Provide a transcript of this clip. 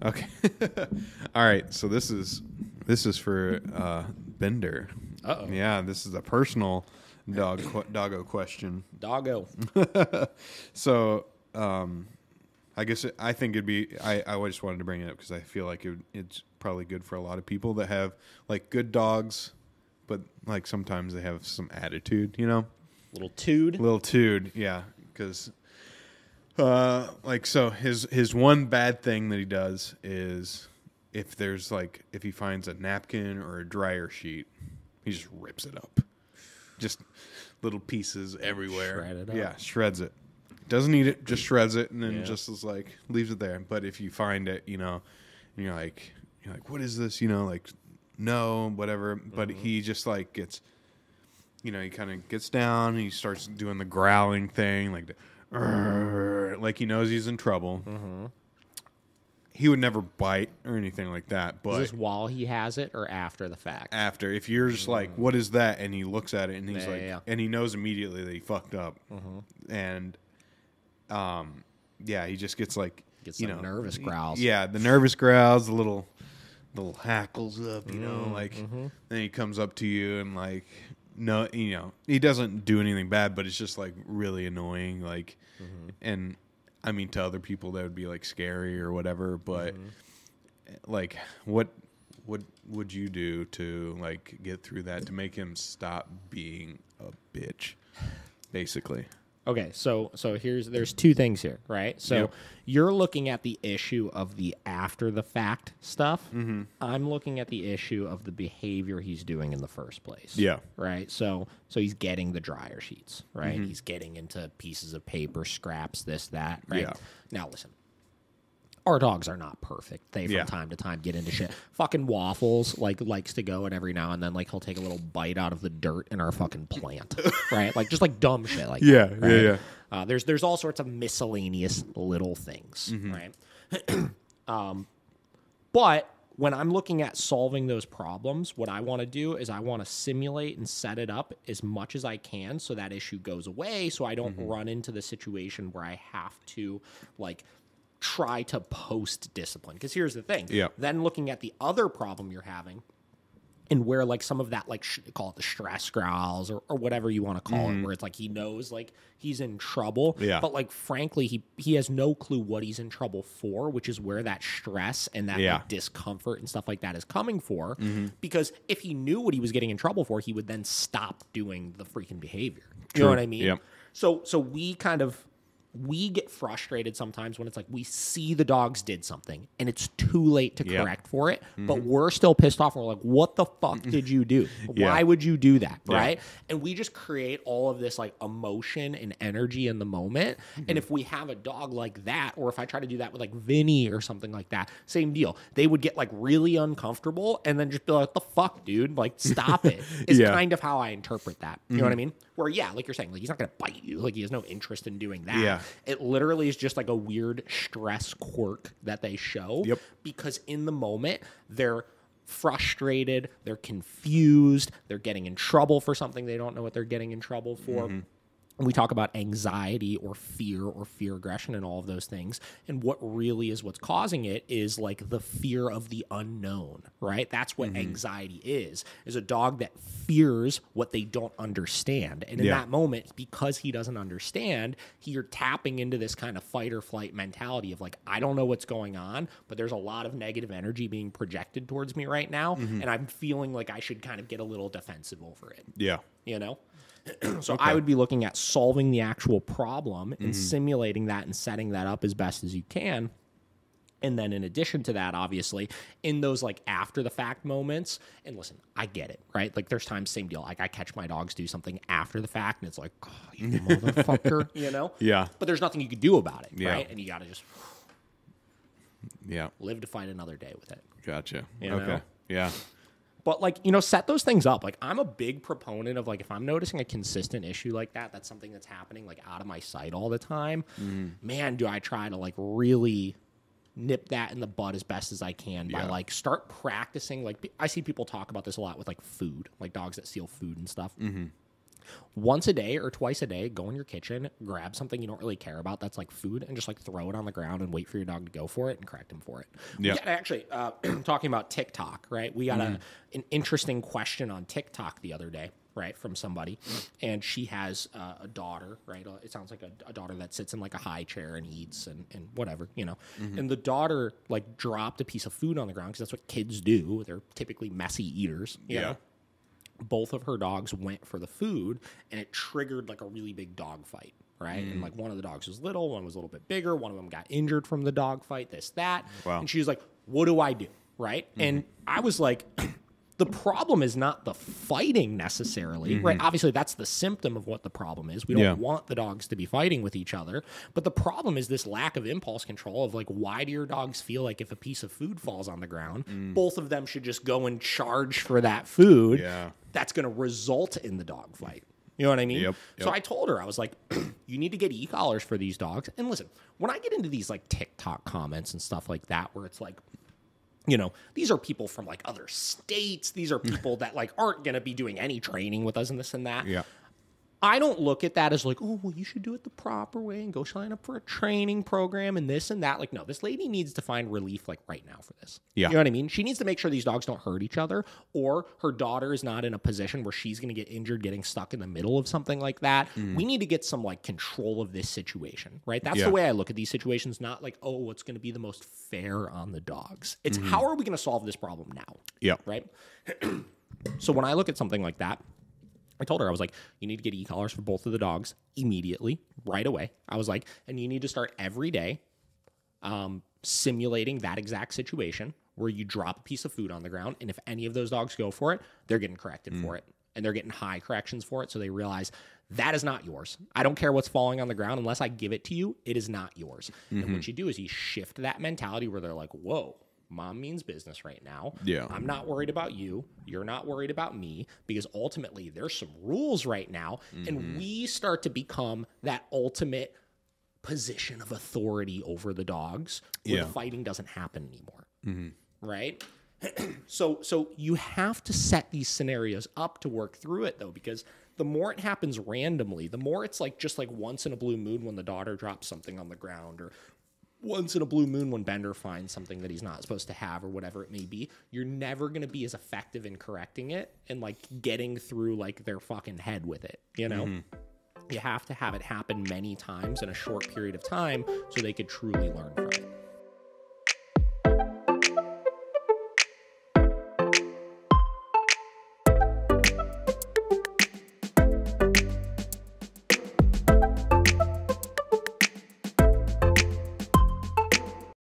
Okay. All right. So this is for Bender. Uh-oh. Yeah, this is a personal doggo question. Doggo. So, I guess I think it'd be. I just wanted to bring it up because I feel like it's probably good for a lot of people that have like good dogs, but like sometimes they have some attitude. You know, Little tude. Yeah, because. So his one bad thing that he does is if he finds a napkin or a dryer sheet, he just rips it up. Just little pieces everywhere. Shred it up. Yeah, shreds it. Doesn't eat it, just shreds it, and then just is like leaves it there. But if you find it, you know, and you're like, what is this? You know, like no, whatever. But he just like gets, he kind of gets down and he starts doing the growling thing, like he knows he's in trouble. Mm-hmm. He would never bite or anything like that. But is this while he has it or after the fact? After, if you're just like, what is that? And he looks at it and he's and he knows immediately that he fucked up. Mm-hmm. And, he just gets like, nervous growls. Yeah, the nervous growls, the little hackles up, then he comes up to you and like, no, he doesn't do anything bad, but it's just like really annoying. Like, and I mean, to other people that would be like scary or whatever, but like, what would you do to like get through that to make him stop being a bitch, basically? Okay, so there's two things here, right? So you're looking at the issue of the after the fact stuff. Mm-hmm. I'm looking at the issue of the behavior he's doing in the first place. Yeah. Right? So he's getting the dryer sheets, right? Mm-hmm. He's getting into pieces of paper, scraps, this, that, right? Yeah. Now listen. Our dogs are not perfect. They from time to time get into shit. Fucking Waffles likes to go, and every now and then he'll take a little bite out of the dirt in our fucking plant, right? Like just like dumb shit like that. Right? Yeah. There's all sorts of miscellaneous little things, right? But when I'm looking at solving those problems, what I want to do is I want to simulate and set it up as much as I can so that issue goes away, so I don't run into the situation where I have to try to post discipline. Because here's the thing. Yeah. Then looking at the other problem you're having and where some of that call it the stress growls or whatever you want to call it, where it's like he knows he's in trouble. Yeah. But frankly, he has no clue what he's in trouble for, which is where that stress and that discomfort and stuff like that is coming for. Mm-hmm. Because if he knew what he was getting in trouble for, he would then stop doing the freaking behavior. You know what I mean? Yep. So we get frustrated sometimes when it's like we see the dogs did something and it's too late to correct for it, but we're still pissed off and we're like, what the fuck did you do? Why would you do that, right? And we just create all of this emotion and energy in the moment. And if we have a dog like that, or if I try to do that with Vinny or something like that, same deal. They would get really uncomfortable and then just be like, the fuck, dude? Stop it. Is kind of how I interpret that. You know what I mean? Where, like you're saying, he's not going to bite you. He has no interest in doing that. Yeah. It literally is just a weird stress quirk that they show. Yep. Because in the moment, they're frustrated, they're confused, they're getting in trouble for something they don't know what they're getting in trouble for. We talk about anxiety or fear aggression and all of those things. And what really is what's causing it is the fear of the unknown, right? That's what anxiety is a dog that fears what they don't understand. And in that moment, because he doesn't understand, you're tapping into this kind of fight or flight mentality of I don't know what's going on, but there's a lot of negative energy being projected towards me right now. And I'm feeling like I should kind of get a little defensive over it. Yeah. You know? So I would be looking at solving the actual problem and simulating that and setting that up as best as you can. And then in addition to that, obviously, in those after the fact moments, and listen, I get it, right? There's times, same deal. I catch my dogs do something after the fact and it's oh, you motherfucker, Yeah. But there's nothing you can do about it, right? And you got to just live to fight another day with it. Gotcha. Okay. Know? Yeah. But, set those things up. I'm a big proponent of, if I'm noticing a consistent issue like that, that's something that's happening, out of my sight all the time, man, do I try to, really nip that in the bud as best as I can by, start practicing. I see people talk about this a lot with, food, dogs that steal food and stuff. Once a day or twice a day, go in your kitchen, grab something you don't really care about that's like food, and just like throw it on the ground and wait for your dog to go for it and correct him for it. Yeah. Actually, talking about TikTok, right? We got an interesting question on TikTok the other day, right, from somebody, and she has a daughter, right? It sounds like a daughter that sits in like a high chair and eats and whatever, you know. And the daughter like dropped a piece of food on the ground because that's what kids do. They're typically messy eaters. You know? Both of her dogs went for the food, and it triggered like a really big dog fight, right? And like one of the dogs was little, one was a little bit bigger, one of them got injured from the dog fight, this, that. Wow. And she was like, what do I do, right? And I was like, the problem is not the fighting necessarily, right? Obviously, that's the symptom of what the problem is. We don't want the dogs to be fighting with each other. But the problem is this lack of impulse control of like, why do your dogs feel like if a piece of food falls on the ground, both of them should just go and charge for that food? Yeah. That's going to result in the dog fight. You know what I mean? Yep. So I told her, I was like, you need to get e-collars for these dogs. And listen, when I get into these like TikTok comments and stuff like that, where it's like, you know, these are people from like other states. These are people that like aren't going to be doing any training with us and this and that. Yeah. I don't look at that as like, oh, well, you should do it the proper way and go sign up for a training program and this and that. Like, no, this lady needs to find relief like right now for this. Yeah. You know what I mean? She needs to make sure these dogs don't hurt each other, or her daughter is not in a position where she's going to get injured getting stuck in the middle of something like that. We need to get some like control of this situation, right? That's the way I look at these situations, not like, oh, what's going to be the most fair on the dogs. It's how are we going to solve this problem now? Yeah. Right? So when I look at something like that, I told her, I was like, you need to get e-collars for both of the dogs immediately, right away. I was like, and you need to start every day simulating that exact situation where you drop a piece of food on the ground, and if any of those dogs go for it, they're getting corrected for it. And they're getting high corrections for it, so they realize that is not yours. I don't care what's falling on the ground. Unless I give it to you, it is not yours. And what you do is you shift that mentality where they're like, whoa, mom means business right now. Yeah. I'm not worried about you. You're not worried about me, because ultimately there's some rules right now. And we start to become that ultimate position of authority over the dogs where the fighting doesn't happen anymore. Right? So you have to set these scenarios up to work through it, though, because the more it happens randomly, the more it's like just like once in a blue moon when the daughter drops something on the ground, or once in a blue moon when Bender finds something that he's not supposed to have, or whatever it may be. You're never going to be as effective in correcting it and like getting through like their fucking head with it, you know? You have to have it happen many times in a short period of time so they could truly learn from